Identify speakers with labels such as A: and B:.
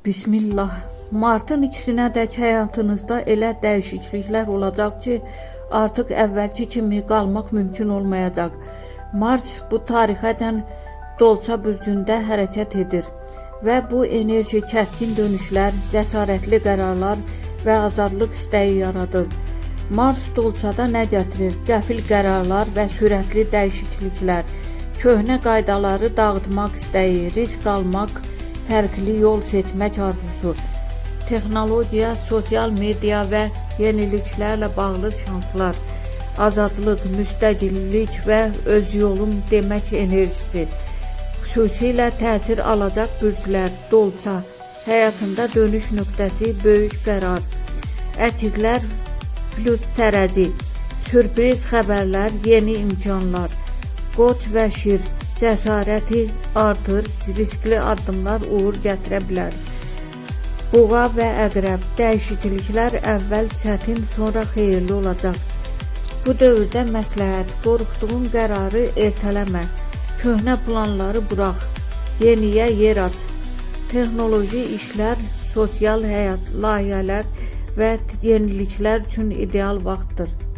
A: Bismillah. Martın 2-dək həyatınızda elə dəyişikliklər olacaq ki, artıq əvvəlki kimi qalmaq mümkün olmayacaq. Mars bu tarixədən Dolça bürcündə hərəkət edir və bu enerji kəskin dönüşlər, cəsarətli qərarlar və azadlıq istəyi yaradır. Mars Dolçada nə gətirir? Qəfil qərarlar və sürətli dəyişikliklər, köhnə qaydaları dağıtmaq istəyi, risk almaq, fərqli yol seçmək arzusu, texnologiya, sosial media və yeniliklərlə bağlı şanslar, azadlıq, müstəqillik və öz yolum demək enerjisi, xüsusilə təsir alacaq bürclər, Dolça, həyatında dönüş nöqtəsi, böyük qərar, əkizlər plus tərəzi, sürpriz xəbərlər, yeni imkanlar, Qoç və Şir, cəsarəti artır, riskli addımlar uğur gətirə bilər. Boğa və Əqrəb, dəyişikliklər əvvəl çətin, sonra xeyirli olacaq. Bu dövrdə məsləhət, qorxduğun qərarı ertələmə, köhnə planları burax, yeniyə yer aç. Texnoloji işlər, sosial həyat, layihələr və yeniliklər üçün ideal vaxtdır.